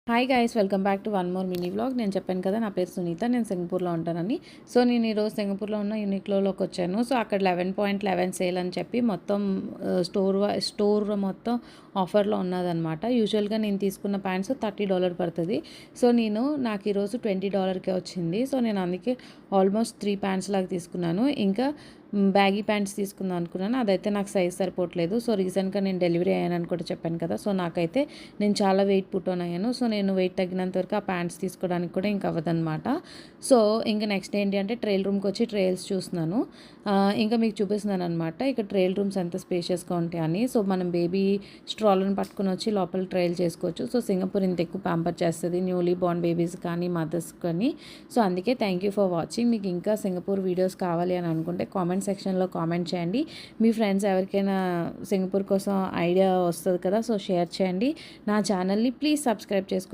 Hi guys, welcome back to one more mini vlog. నేను చెప్పాను కదా, నా పేరు సునీత, నేను సింగపూర్లో ఉంటానని. సో నేను ఈరోజు సింగపూర్లో ఉన్న యూనిక్లోకి వచ్చాను. సో అక్కడ 11.11 సేల్ అని చెప్పి మొత్తం స్టోర్ మొత్తం ఆఫర్లో ఉన్నదనమాట. యూజువల్గా నేను తీసుకున్న ప్యాంట్స్ $30 పడుతుంది. సో నాకు ఈరోజు $20కే వచ్చింది. సో నేను అందుకే ఆల్మోస్ట్ 3 ప్యాంట్స్ లాగా తీసుకున్నాను. ఇంకా బ్యాగీ ప్యాంట్స్ తీసుకుందాం అనుకున్నాను, అదైతే నాకు సైజ్ సరిపోవట్లేదు. సో రీసెంట్గా నేను డెలివరీ అయ్యానని కూడా చెప్పాను కదా. సో నాకైతే నేను చాలా వెయిట్ పుట్ ఆన్ అయ్యాను. సో నేను వెయిట్ తగ్గినంత వరకు ఆ ప్యాంట్స్ తీసుకోవడానికి కూడా ఇంకా అవ్వదన్నమాట. సో ఇంకా నెక్స్ట్ ఏంటి అంటే ట్రైల్ రూమ్కి వచ్చి ట్రైల్స్ చూస్తున్నాను. ఇంకా మీకు చూపిస్తున్నాను అనమాట ఇక్కడ ట్రైల్ రూమ్స్ ఎంత స్పేషియస్గా ఉంటాయని. సో మనం బేబీ స్ట్రాలను పట్టుకుని వచ్చి లోపల ట్రైల్ చేసుకోవచ్చు. సో సింగపూర్ ఇంత ఎక్కువ ప్యాంపర్ చేస్తుంది న్యూలీ బోర్న్ బేబీస్ కానీ మదర్స్ కానీ. సో అందుకే థ్యాంక్ యూ ఫర్ వాచింగ్. మీకు ఇంకా సింగపూర్ వీడియోస్ కావాలి అని అనుకుంటే కామెంట్ సెక్షన్లో కామెంట్ చేయండి. మీ ఫ్రెండ్స్ ఎవరికైనా సింగపూర్ కోసం ఐడియా వస్తుంది కదా, సో షేర్ చేయండి. నా ఛానల్ని ప్లీజ్ సబ్స్క్రైబ్ చేసుకోండి.